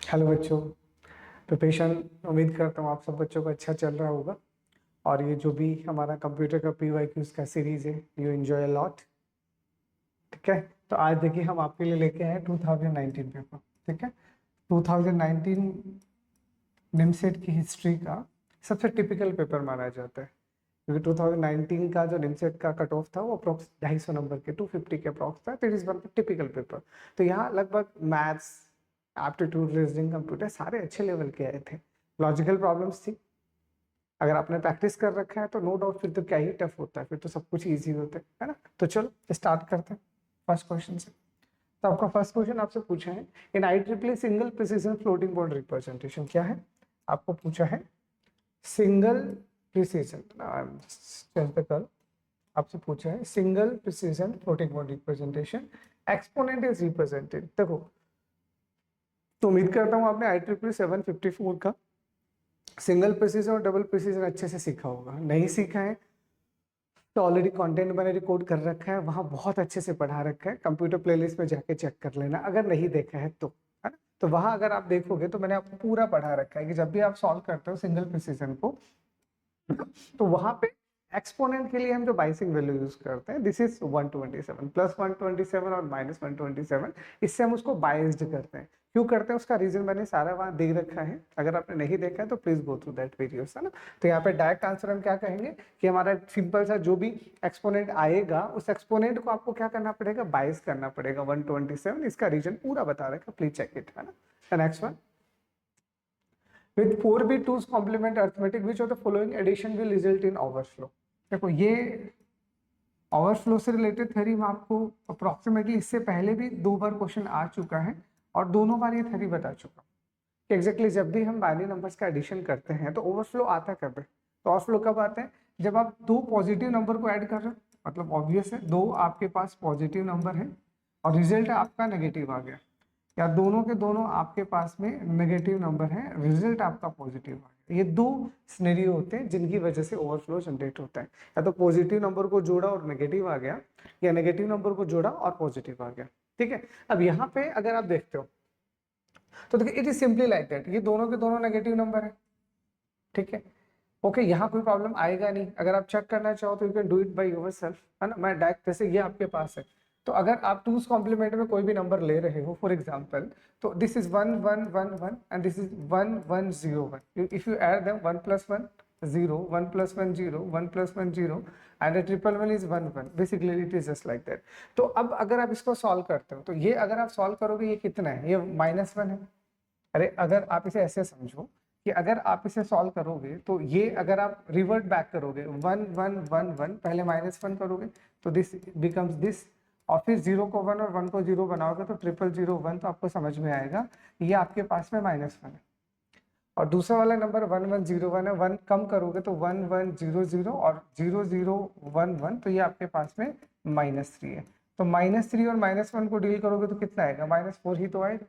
Hello बच्चों। Preparation उम्मीद करता हूँ आप सब बच्चों का अच्छा चल रहा होगा। और ये जो भी हमारा कंप्यूटर का PYQs का सीरीज है, यू एंजॉय अ लॉट। ठीक है, तो आज देखिए हम आपके लिए लेके आए 2019 पेपर। ठीक है, 2019 निमसेट की हिस्ट्री का सबसे टिपिकल पेपर माना जाता है, क्योंकि 2019 का जो निमसेट का कट ऑफ था वो अप्रोक्स 250 नंबर के 250 के अप्रोक्स था। तो it is one typical paper. तो यहाँ लगभग मैथ्स, एप्टीट्यूड, रीजनिंग, कंप्यूटर सारे अच्छे लेवल के आए थे। लॉजिकल प्रॉब्लम्स थी। अगर आपने प्रैक्टिस कर रखा है तो नो डाउट फिर तो क्या ही टफ होता है, फिर तो सब कुछ इजी होता है ना। तो चलो स्टार्ट करते हैं फर्स्ट क्वेश्चन से। तो आपका फर्स्ट क्वेश्चन आपसे पूछा है, इन IEEE single precision floating point representation क्या है। आपको पूछा है सिंगल प्रिसिजन, चलते कल आपसे पूछा है single precision floating point representation exponent is represented. देखो, तो उम्मीद करता हूँ आपने IEEE 754 का सिंगल प्रिसिजन और डबल प्रिसिजन अच्छे से सीखा होगा। नहीं सीखा है तो ऑलरेडी कंटेंट मैंने रिकॉर्ड कर रखा है, वहां बहुत अच्छे से पढ़ा रखा है। कंप्यूटर प्लेलिस्ट में जाके चेक कर लेना अगर नहीं देखा है तो, है ना। तो वहां अगर आप देखोगे तो मैंने आपको पूरा पढ़ा रखा है कि जब भी आप सॉल्व करते हो सिंगल प्रिसिजन को, तो वहां पे एक्सपोनेंट के लिए हम जो बाइसिंग वैल्यू यूज करते हैं, दिस इज 127 प्लस 127 और माइनस 127, इससे हम उसको बाइस्ड करते हैं। क्यों करते हैं उसका रीजन मैंने सारा वहां दे रखा है, अगर आपने नहीं देखा है तो please go through that videos, है ना। तो यहाँ पे डायरेक्ट आंसर हम क्या कहेंगे कि हमारा सिंपल सा जो भी एक्सपोनेंट आएगा उस एक्सपोनेंट को आपको क्या करना पड़ेगा, बाइस करना पड़ेगा 127। इसका रीजन पूरा बता रखा, प्लीज चेक इट, है ना। Next one, with 4 2's complement arithmetic which of the following addition will result in overflow। देखो, ये ओवरफ्लो से रिलेटेड थ्योरी मैं आपको अप्रोक्सीमेटली इससे पहले भी 2 बार क्वेश्चन आ चुका है और दोनों बार ये थ्योरी बता चुका कि एग्जैक्टली जब भी हम बाइनरी नंबर्स का एडिशन करते हैं तो ओवरफ्लो आता कब है। तो ओवरफ्लो कब आता है, जब आप 2 पॉजिटिव नंबर को ऐड कर रहे हो, मतलब ऑब्वियस है 2 आपके पास पॉजिटिव नंबर है और रिजल्ट आपका नेगेटिव आ गया, या दोनों के दोनों आपके पास में नेगेटिव नंबर है, रिजल्ट आपका पॉजिटिव आ गया। ये 2 सिनेरियो होते हैं जिनकी वजह से ओवरफ्लो जनरेट होता है। या तो पॉजिटिव नंबर को जोड़ा और नेगेटिव आ गया, या नेगेटिव नंबर को जोड़ा और पॉजिटिव आ गया। ठीक है, अब यहाँ पे अगर आप देखते हो तो देखिए it is simply like that, ये दोनों के दोनों नेगेटिव नंबर है। ठीक है, ओके, यहाँ कोई प्रॉब्लम आएगा नहीं। अगर आप चेक करना चाहो तो you can do it by yourself, है ना। मैं डायरेक्ट जैसे ये आपके पास है, तो अगर आप 2's कॉम्प्लीमेंट में कोई भी नंबर ले रहे हो, फॉर एग्जांपल, तो this is 1 1 1 1 and this is 1 1 0 1। If you add them 1 + 1 0, 1 + 1 0, 1 + 1 0 and the triple one is 1 1। Basically it is just like that. तो अब अगर आप इसको सॉल्व करते हो तो ये अगर आप सॉल्व करोगे ये कितना है, ये -1 है। अरे अगर आप इसे ऐसे समझो कि अगर आप इसे सॉल्व करोगे तो ये अगर आप रिवर्ट बैक करोगे 1 1 1 1, पहले -1 करोगे तो दिस बिकम्स दिस, और फिर 0 को 1 और 1 को 0 बनाओगे तो 00001। तो आपको समझ में आएगा ये आपके पास में -1 है। और दूसरा वाला नंबर 1101 है, 1 कम करोगे तो 1100 और 0011, तो ये आपके पास में -3 है। तो -3 और -1 को डील करोगे तो कितना आएगा, -4 ही तो आएगा।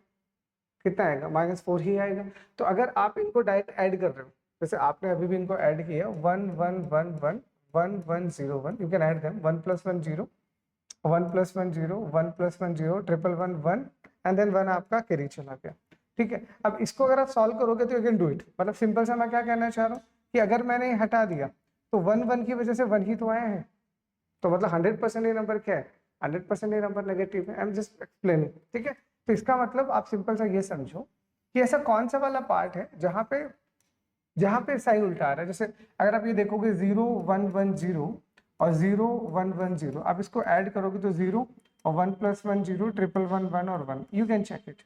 कितना आएगा, -4 ही आएगा। तो अगर आप इनको डायरेक्ट ऐड कर रहे हो, जैसे आपने अभी भी इनको ऐड किया 1 1 1 1 1 1 0 1, you can add them 1 + 1 0, 1 + 1 0, 1 + 1 0, 1 1 1 and then 1 आपका कैरी चला गया। ठीक है, अब इसको अगर आप सॉल्व करोगे तो यू कैन डू इट। मतलब सिंपल सा मैं क्या कहना चाह रहा हूँ कि अगर मैंने हटा दिया तो 1 1 की वजह से 1 ही तो आया है, तो मतलब 100% ये नंबर क्या है, 100% ये नंबर नेगेटिव है। I am just explaining. ठीक है, तो इसका मतलब आप सिंपल सा ये समझो कि ऐसा कौन सा वाला पार्ट है जहां पे साइन उल्टा आ रहा है। जैसे अगर आप ये देखोगे 0 1 1 0 और 0 1 1 0, आप इसको ऐड करोगे तो 0 और 1 + 1 0, 1 1 1 और 1, यू कैन चेक इट।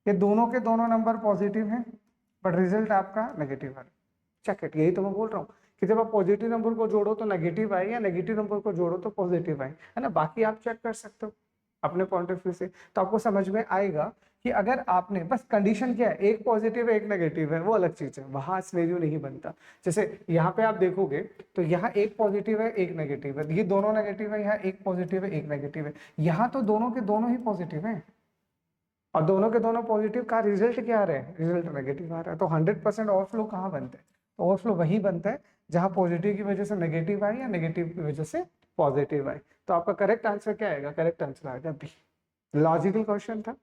ये दोनों के दोनों नंबर पॉजिटिव हैं बट रिजल्ट आपका नेगेटिव है। चेक इट, यही तो मैं बोल रहा हूँ कि जब आप पॉजिटिव नंबर को जोड़ो तो नेगेटिव आए, या नेगेटिव नंबर को जोड़ो तो पॉजिटिव आए, है ना। बाकी आप चेक कर सकते हो अपने पॉइंट ऑफ व्यू से, तो आपको समझ में आएगा कि अगर आपने, बस कंडीशन क्या है, एक पॉजिटिव है एक नेगेटिव है, वो अलग चीज है, वहां सिनेरियो नहीं बनता। जैसे यहाँ पे आप देखोगे तो यहाँ एक पॉजिटिव है एक नेगेटिव है, ये दोनों नेगेटिव है, यहाँ एक पॉजिटिव है एक नेगेटिव है, यहाँ तो दोनों के दोनों ही पॉजिटिव है और दोनों के दोनों पॉजिटिव का रिजल्ट क्या आ रहा है, रिजल्ट नेगेटिव आ रहा है। तो 100% ओवरफ्लो कहाँ बनता है, तो ओवरफ्लो वही बनता है जहां पॉजिटिव की वजह से नेगेटिव आए या नेगेटिव की वजह से पॉजिटिव आए। तो आपका करेक्ट आंसर क्या आएगा, करेक्ट आंसर आएगा बी। लॉजिकल क्वेश्चन था,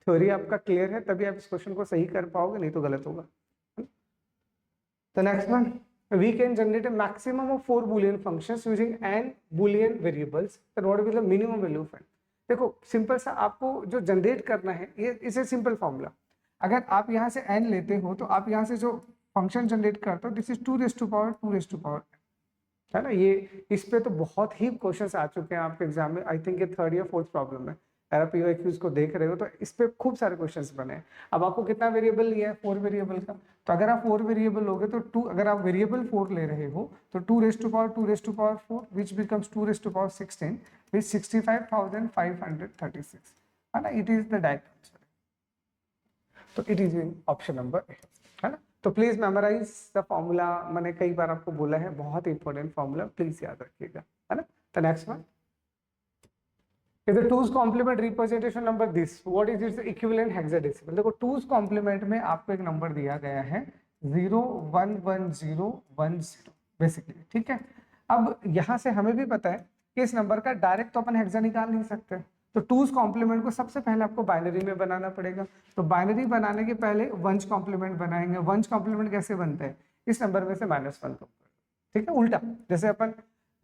थ्योरी आपका क्लियर है तभी आप इस क्वेश्चन को सही कर पाओगे, नहीं तो गलत होगा। तो next one, we can generate a maximum of 4 boolean functions using n boolean variables, then what will be the minimum value of n? देखो सिंपल सा आपको जो जनरेट करना है, ये इसे सिंपल फॉर्मूला, अगर आप यहाँ से n लेते हो तो आप यहाँ से जो फंक्शन जनरेट करते हो this is 2 raise to power 2 raise to power, है ना। ये इस पे तो बहुत ही क्वेश्चंस आ चुके हैं आपके एग्जाम में, आई थिंक ये 3rd या 4th प्रॉब्लम है। अगर आप पीवाईक्यूज को देख रहे हो तो इस पे खूब सारे क्वेश्चंस बने हैं। अब आपको कितना वेरिएबल लिया है, 4 वेरिएबल का, तो अगर आप 4 वेरिएबल लोगे तो 2, अगर आप वेरिएबल 4 ले रहे हो तो 2 raise to power 2 raise to power 4 which becomes 2 raise to power 16 which 65,536, है ना। It is the direct answer, तो it is in option number A, है ना। तो प्लीज मेमोराइज द फॉर्मूला, मैंने कई बार आपको बोला है, बहुत इंपॉर्टेंट फॉर्मूला, प्लीज याद रखिएगा, है ना। तो next one, if the 2's complement representation number this, what is its equivalent hexadecimal? देखो 2's complement में आपको एक नंबर दिया गया है 011010 बेसिकली, ठीक है। अब यहाँ से हमें भी पता है कि इस नंबर का डायरेक्ट तो अपन हेक्सा निकाल नहीं सकते, तो 2's कॉम्प्लीमेंट को सबसे पहले आपको बाइनरी में बनाना पड़ेगा। तो बाइनरी बनाने के पहले वंश कॉम्प्लीमेंट बनाएंगे। वंश कॉम्प्लीमेंट कैसे बनते हैं, इस नंबर में से -1 को, ठीक है, उल्टा। जैसे अपन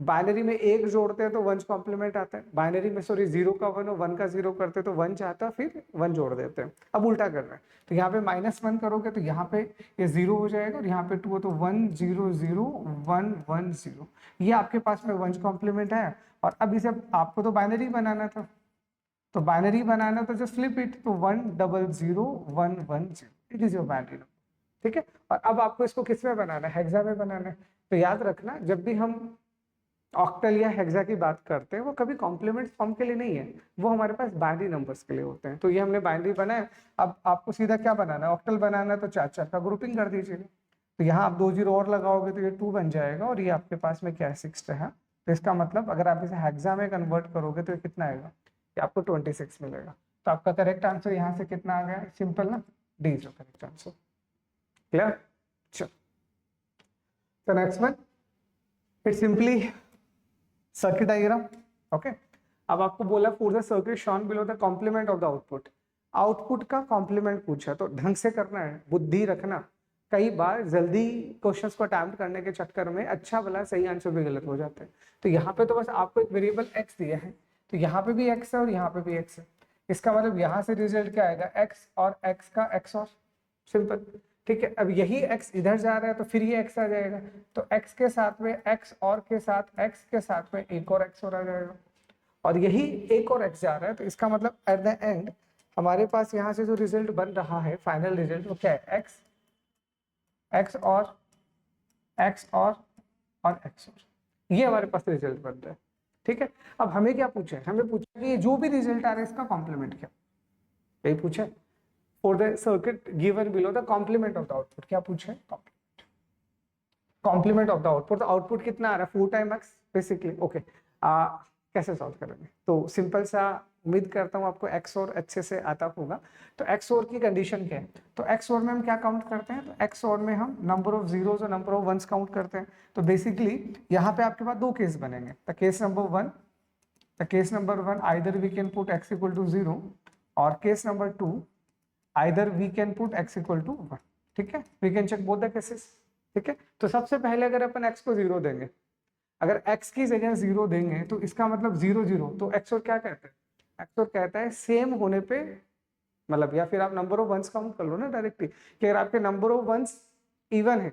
बाइनरी में 1 जोड़ते हैं तो वंश कॉम्प्लीमेंट आता है, बाइनरी में 0 का 1 और 1 का 0 करते हैं तो वंश आता है, फिर 1 जोड़ देते हैं। अब उल्टा कर रहे हैं, तो यहाँ पे -1 करोगे तो यहाँ पे ये 0 हो जाएगा और यहाँ पे 2 हो तो 1 0 0 1 1 0, ये आपके पास में वंश कॉम्प्लीमेंट है। और अब इसे आपको तो बाइनरी बनाना था, तो बाइनरी बनाना तो जस्ट फ्लिप इट, तो 1 0 0 1 1 0, it is your binary number, ठीक है। और अब आपको इसको किस में बनाना है, हेक्सा में बनाना है। तो याद रखना जब भी हम ऑक्टल या हेक्सा की बात करते हैं वो कभी कॉम्प्लीमेंट फॉर्म के लिए नहीं है, वो हमारे पास बाइनरी नंबर्स के लिए होते हैं। तो ये हमने बाइनरी बनाया, अब आपको सीधा क्या बनाना है, ऑक्टल बनाना है, तो 4 का ग्रुपिंग कर दीजिएगा। तो यहाँ आप 2 0 और लगाओगे तो ये 2 बन जाएगा और ये आपके पास में क्या है 6 है। तो इसका मतलब अगर आप इसे हेक्सा में कन्वर्ट करोगे तो ये कितना आएगा, ये आपको 26 मिलेगा। तो आपका करेक्ट आंसर यहाँ से कितना आ गया, सिंपल ना, D is correct answer, clear. चलो तो next one, it's simply circuit diagram, okay. अब आपको बोला for the circuit shown below the complement of the output, output का कॉम्प्लीमेंट पूछा तो ढंग से करना है, बुद्धि रखना। कई बार जल्दी क्वेश्चंस को अटेम्प्ट करने के चक्कर में अच्छा भला सही आंसर भी गलत हो जाते हैं। तो यहाँ पे तो बस आपको एक वेरिएबल x दिया है, तो यहाँ पे भी x है और यहाँ पे भी x है, इसका मतलब यहाँ से रिजल्ट क्या आएगा, x और x का XOR, सिंपल, ठीक है। अब यही x इधर जा रहा है तो फिर ये x आ जाएगा, तो x के साथ में x और के साथ x के साथ में एक और x और आ जाएगा, और यही एक और x जा रहा है, तो इसका मतलब एट द एंड हमारे पास यहाँ से जो रिजल्ट बन रहा है, फाइनल रिजल्ट, वो क्या है, x और x और x और, ये हमारे पास रिजल्ट बन रहा है, ठीक है। अब हमें क्या पूछा है, हमें पूछा कि ये जो भी रिजल्ट आ रहा है इसका कॉम्प्लीमेंट क्या, यही पूछा है। For the circuit given below the complement of the output, क्या पूछा है, कॉम्प्लीमेंट ऑफ द आउटपुट। तो आउटपुट कितना आ रहा है, 4 टाइम x बेसिकली, ओके। कैसे सॉल्व करेंगे, तो सिंपल सा, उम्मीद करता हूँ आपको XOR अच्छे से आता होगा। तो XOR की कंडीशन क्या है, तो XOR में हम क्या काउंट करते हैं, तो XOR में हम नंबर ऑफ जीरोस और नंबर ऑफ वंस काउंट करते हैं। तो बेसिकली यहाँ पे आपके पास 2 केस बनेंगे, the case number 1 either we can put x equal to 0 और case number 2 either we can put x equal to 1, ठीक है। We can check both the cases, ठीक है। तो सबसे पहले अगर अपन x को 0 देंगे, अगर x की जगह 0 देंगे तो इसका मतलब 0 0, तो XOR क्या कहता है, XOR कहता है सेम होने पे, मतलब या फिर आप नंबर ऑफ वंस काउंट कर लो ना डायरेक्टली, कि अगर आपके नंबर ऑफ वंस इवन है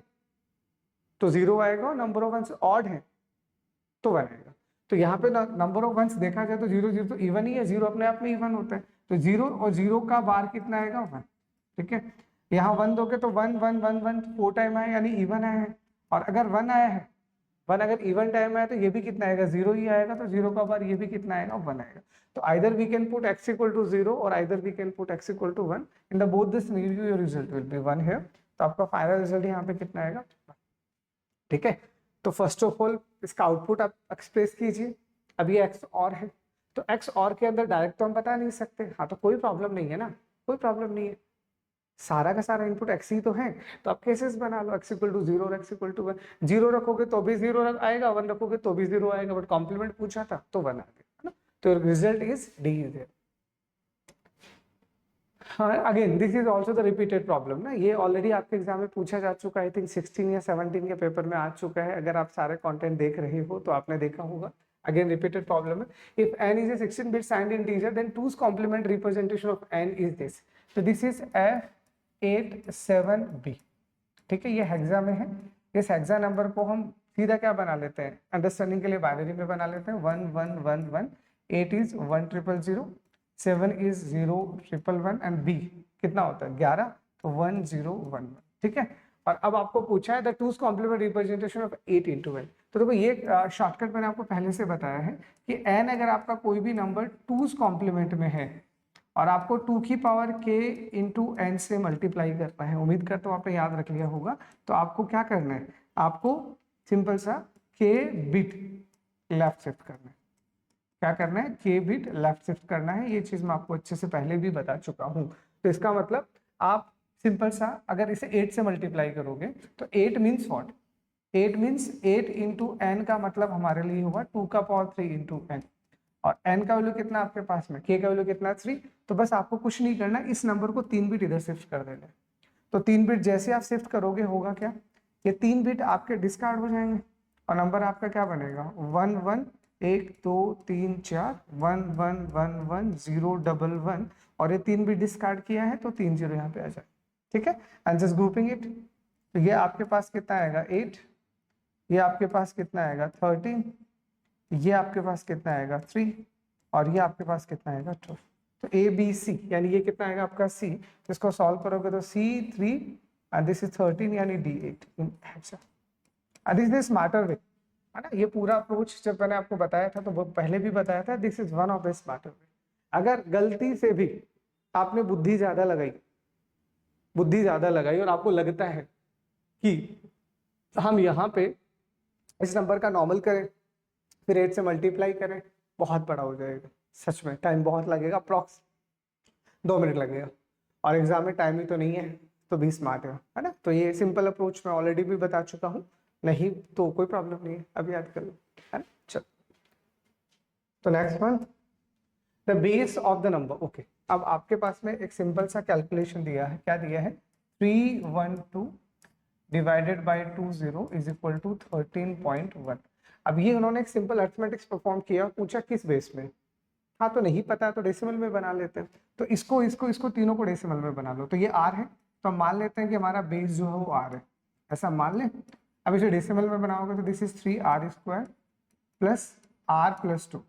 तो 0 आएगा और नंबर ऑफ वंस ऑड है तो 1 आएगा। तो यहाँ पे नंबर ऑफ वंस देखा जाए तो 0 0 तो इवन ही है, 0 अपने आप में इवन होता है, तो 0 और 0 का बार कितना आएगा, 1, ठीक है। यहाँ 1 दोगे तो 1 1 1 1 4 टाइम आया, यानी इवन आया है। और अगर 1 आया है, 1 अगर इवन टाइम आया तो ये भी कितना आएगा, 0 ही आएगा, तो 0 का बार ये भी कितना आएगा, 1 आएगा। तो either we can put x equal to 0 और either we can put x equal to 1, in the both this scenario your result will be 1 here. तो आपका फाइनल रिजल्ट यहाँ पे कितना आएगा, ठीक है। तो फर्स्ट ऑफ ऑल इसका आउटपुट आप एक्सप्रेस कीजिए। अब ये x और है, तो x और के अंदर डायरेक्ट तो हम बता नहीं सकते, हाँ, तो कोई प्रॉब्लम नहीं है ना, कोई प्रॉब्लम नहीं है, सारा का सारा इनपुट x ही तो है। तो आप केसेस बना लो, x इक्वल टू 0 और x इक्वल टू 1, 0 रखोगे तो भी 0 आएगा, 1 रखोगे तो भी 0 आएगा, बट कॉम्प्लीमेंट पूछा था तो 1 आ गया, है ना। तो result is D is there. हाँ, again this is also the repeated problem ना, ये ऑलरेडी आपके एग्जाम में पूछा जा चुका है, आई थिंक 16 या 17 के पेपर में आ चुका है। अगर आप सारे कंटेंट देख रहे हो तो आपने देखा होगा। अगेन रिपीटेड प्रॉब्लम है। If n is a 16 bit signed integer then 2's complement representation of n is this. तो दिस इज F87B। ठीक है, ये हेक्सा में है। इस हेक्सा नंबर को हम सीधा क्या बना लेते हैं, अंडरस्टैंडिंग के लिए बाइनरी में बना लेते हैं। 1111, 8 इज 1000, 7 इज 0111 एंड b कितना होता है 11, तो 1011। ठीक है, और अब आपको पूछा है the two's complement representation of 8 into n। तो देखो ये शॉर्टकट मैंने आपको पहले से बताया है कि n अगर आपका कोई भी नंबर टूज कॉम्प्लीमेंट में है और आपको 2 की पावर k इंटू एन से मल्टीप्लाई करना है, उम्मीद करता हूँ आपने याद रख लिया होगा। तो आपको क्या करना है, आपको सिंपल सा k बिट लेफ्ट शिफ्ट करना है। क्या करना है, k बिट लेफ्ट शिफ्ट करना है। ये चीज मैं आपको अच्छे से पहले भी बता चुका हूँ। तो इसका मतलब आप सिंपल सा अगर इसे 8 से मल्टीप्लाई करोगे तो 8 means what, 8 means 8 into n का मतलब हमारे लिए होगा 2 का पावर 3 इंटू एन। और n का वैल्यू कितना आपके पास में, k का वैल्यू कितना 3। तो बस आपको कुछ नहीं करना, इस नंबर को 3 बिट इधर शिफ्ट कर देना। तो 3 बिट जैसे आप शिफ्ट करोगे होगा क्या, ये 3 बिट आपके डिस्कार्ड हो जाएंगे और नंबर आपका क्या बनेगा 1 1 1 2 3 4 1 1 1 1 0 1 1 और ये 3 बिट डिस्कार्ड किया है तो 3 0 यहाँ पे आ जाए। ठीक है, एंड जस्ट ग्रुपिंग इट। तो ये आपके पास कितना आएगा 8, ये आपके पास कितना आएगा 13, ये आपके पास कितना आएगा 3 और ये आपके पास कितना आएगा 12। तो ए बी सी यानी ये कितना आएगा आपका सी। तो इसको सॉल्व करोगे तो C3 एंड दिस इज 13 यानी D8 in hexa. And this is smarter वे, है ना। ये पूरा अप्रोच जब मैंने आपको बताया था तो वो पहले भी बताया था, this is one of the smarter वे। अगर गलती से भी आपने बुद्धि ज्यादा लगाई और आपको लगता है कि हम यहाँ पे इस नंबर का नॉर्मल करें फिर 8 से मल्टीप्लाई करें, बहुत बड़ा हो जाएगा। सच में टाइम बहुत लगेगा, अप्रॉक्स 2 मिनट लगेगा और एग्जाम में टाइम ही तो नहीं है। तो बी स्मार्ट है ना। तो ये सिंपल अप्रोच मैं ऑलरेडी भी बता चुका हूँ, नहीं तो कोई प्रॉब्लम नहीं है, अब याद कर लो, है ना। चलो तो next one, the base of the number. Okay, अब आपके पास में एक सिंपल सा कैलकुलेशन दिया है। क्या दिया है, 312 divided by 20 is equal to 13.1। अब ये उन्होंने एक सिंपल अर्थमेटिक्स परफॉर्म किया, पूछा किस बेस में। हाँ तो नहीं पता तो डेसिमल में बना लेते हैं। तो इसको तीनों को डेसिमल में बना लो। तो ये आर है, तो हम मान लेते हैं कि हमारा बेस जो है वो आर है, ऐसा मान लें। अब इसे डेसिमल में बनाओगे तो this is 3r² plus r plus 2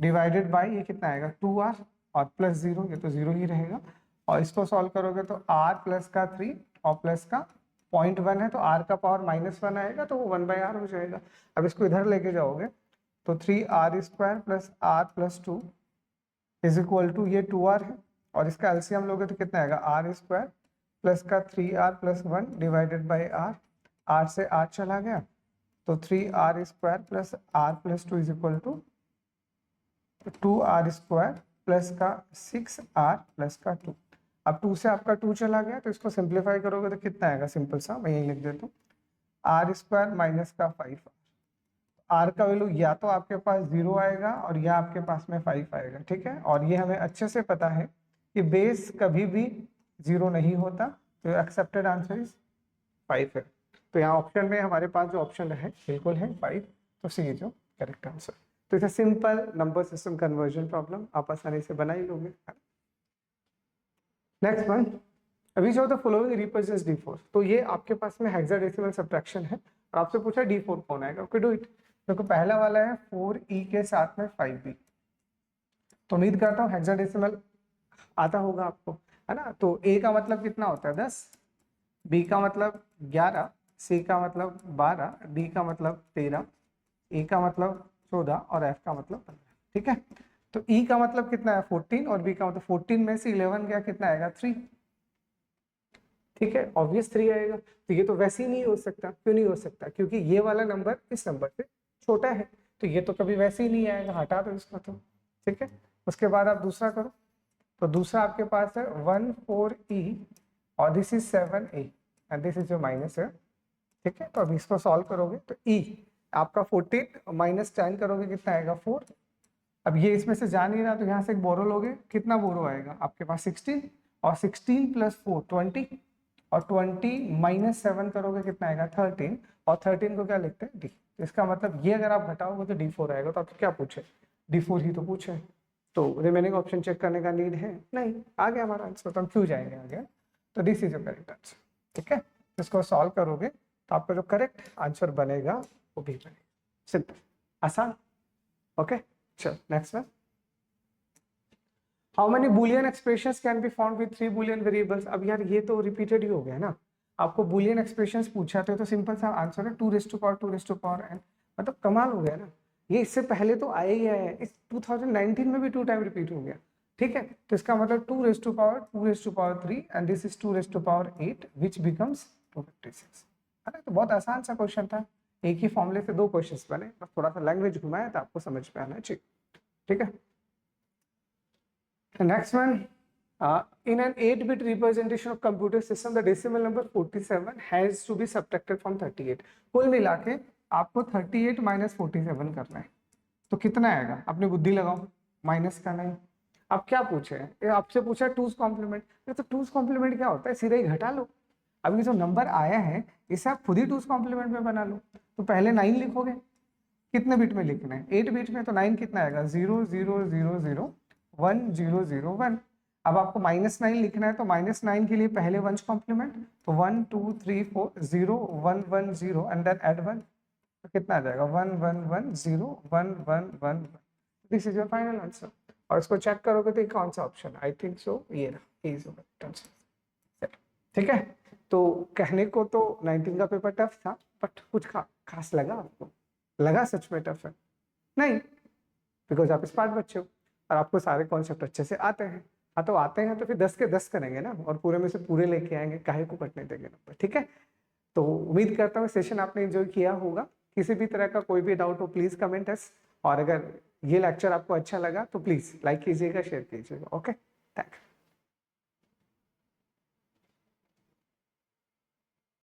divided by ये कितना आएगा 2r और प्लस 0, ये तो 0 ही रहेगा। और इसको सॉल्व करोगे तो r प्लस का 3 और प्लस का 0.1 है तो r का पावर -1 आएगा तो वो 1/r हो जाएगा। अब इसको इधर लेके जाओगे तो 3r² plus r plus 2 is equal to ये 2r है और इसका एलसीएम लोगे तो कितना आएगा r² प्लस का 3r plus 1 divided by r से r चला गया तो 3r² plus r plus 2 is equal to 2r² plus का 6r प्लस का 2। अब 2 से आपका 2 चला गया तो इसको सिंप्लीफाई करोगे तो कितना आएगा, सिंपल सा मैं यही लिख देता हूँ, r² माइनस का 5। r का वैल्यू या तो आपके पास 0 आएगा और या आपके पास में 5 आएगा। ठीक है, और ये हमें अच्छे से पता है कि बेस कभी भी 0 नहीं होता, तो एक्सेप्टेड आंसर इज 5 है। तो यहाँ ऑप्शन में हमारे पास जो ऑप्शन है बिल्कुल है 5, तो सी है जो करेक्ट आंसर। तो इसे simple number system conversion problem आप आसानी से बना ही लोगे। नेक्स्ट वन, अभी जो द फॉलोइंग रिप्रेजेंट्स D4। तो ये आपके पास में हेक्साडेसिमल सब्ट्रैक्शन है और आपसे पूछा D4 कौन आएगा। Okay do it. देखो पहला वाला है 4e के साथ में 5b। तो उम्मीद करता हूँ हेक्साडेसिमल आता होगा आपको, है ना। तो a का मतलब कितना होता है 10, b का मतलब 11, c का मतलब 12, d का मतलब 13, e का मतलब 14 और f का मतलब 15। ठीक है, तो e का मतलब कितना है 14 और b का मतलब 14 में से 11 गया कितना आएगा 3। ठीक है, ऑब्वियस 3 आएगा। तो ये तो वैसे ही नहीं हो सकता। क्यों नहीं हो सकता, क्योंकि ये वाला नंबर इस नंबर से छोटा है, तो ये तो कभी वैसे ही नहीं आएगा, हटा दो इसको तो। ठीक है, उसके बाद आप दूसरा करो। तो दूसरा आपके पास है 14e और this is 7a and this is जो माइनस है। ठीक है, तो अब इसको सॉल्व करोगे तो e आपका 14 माइनस 10 करोगे कितना आएगा 4। अब ये इसमें से जा नहीं रहा तो यहाँ से एक बोरो लोगे, कितना बोरो आएगा आपके पास 16 और 16 प्लस 4 20 और 20 माइनस 7 करोगे कितना आएगा 13 और 13 को क्या लिखते हैं डी। इसका मतलब ये अगर आप घटाओगे तो D4 आएगा। तो आपको क्या पूछे D4 ही तो पूछे। तो रिमेनिंग ऑप्शन चेक करने का नीड है नहीं, आ गया हमारा आंसर। तो हम क्यों जाएंगे आगे। तो this is a correct answer. ठीक है, इसको सॉल्व करोगे तो आपका जो करेक्ट आंसर बनेगा वो भी बनेगा। सिंपल, आसान। ओके, चल next one. How many Boolean expressions can be found with 3 Boolean variables. अब यार ये तो रिपीटेड ही हो गया ना। आपको बुलियन एक्सप्रेशंस पूछा तो सिंपल सा आंसर है 2 raise to power 2 raise to power n। मतलब कमाल हो गया ना। ये इससे पहले तो आया ही है, इस 2019 में भी 2 टाइम रिपीट हो गया। ठीक है, तो इसका मतलब 2 raise to power 2 raise to power 3 and this is 2 raise to power 8 which becomes 256। है ना, तो बहुत आसान सा क्वेश्चन था। एक ही फॉर्मूले से 2 क्वेश्चंस बने, बस थोड़ा सा लैंग्वेज घुमाया था, आपको समझ में आना चाहिए। ठीक है, the next one, in an 8-bit representation of computer system the decimal number 47 has to be subtracted from 38। कुल मिला के आपको 38 माइनस 47 करना है। तो कितना आएगा, अपनी बुद्धि लगाओ, माइनस करना है। अब क्या पूछे हैं, ये आपसे पूछा है 2's कॉम्प्लीमेंट। तो 2's कॉम्प्लीमेंट क्या होता है, सीधा ही घटा लो। अब ये जो नंबर आया है इसे आप खुद ही 2's कॉम्प्लीमेंट में बना लो। तो पहले 9 लिखोगे, कितने बिट में लिखना है 8 बिट में, तो 9 कितना आएगा 0 0 0 0 1 0 0 1। अब आपको -9 लिखना है तो -9 के लिए पहले 1's कॉम्प्लीमेंट, तो 1 2 3 4 0 1 1 0 एंड देन ऐड 1। तो कितना आ जाएगा 1 1 1 0 1 1 1 1। This is your final answer. और इसको चेक करोगे तो ये कौन सा ऑप्शन, आई थिंक सो ये रहा, इज आंसर। ठीक है, तो कहने को तो 19 का पेपर टफ था, बट कुछ खास लगा आपको? लगा सच में टफ है? नहीं, बिकॉज आप स्मार्ट बच्चे हो और आपको सारे कॉन्सेप्ट अच्छे से आते हैं। हाँ, तो आते हैं तो फिर 10 के 10 करेंगे ना, और पूरे में से पूरे लेके आएंगे, काहे को कटने देंगे नंबर। ठीक है, तो उम्मीद करता हूँ सेशन आपने एंजॉय किया होगा। किसी भी तरह का कोई भी डाउट हो प्लीज कमेंट अस, और अगर ये लेक्चर आपको अच्छा लगा तो प्लीज लाइक कीजिएगा, शेयर कीजिएगा। Okay, thank you.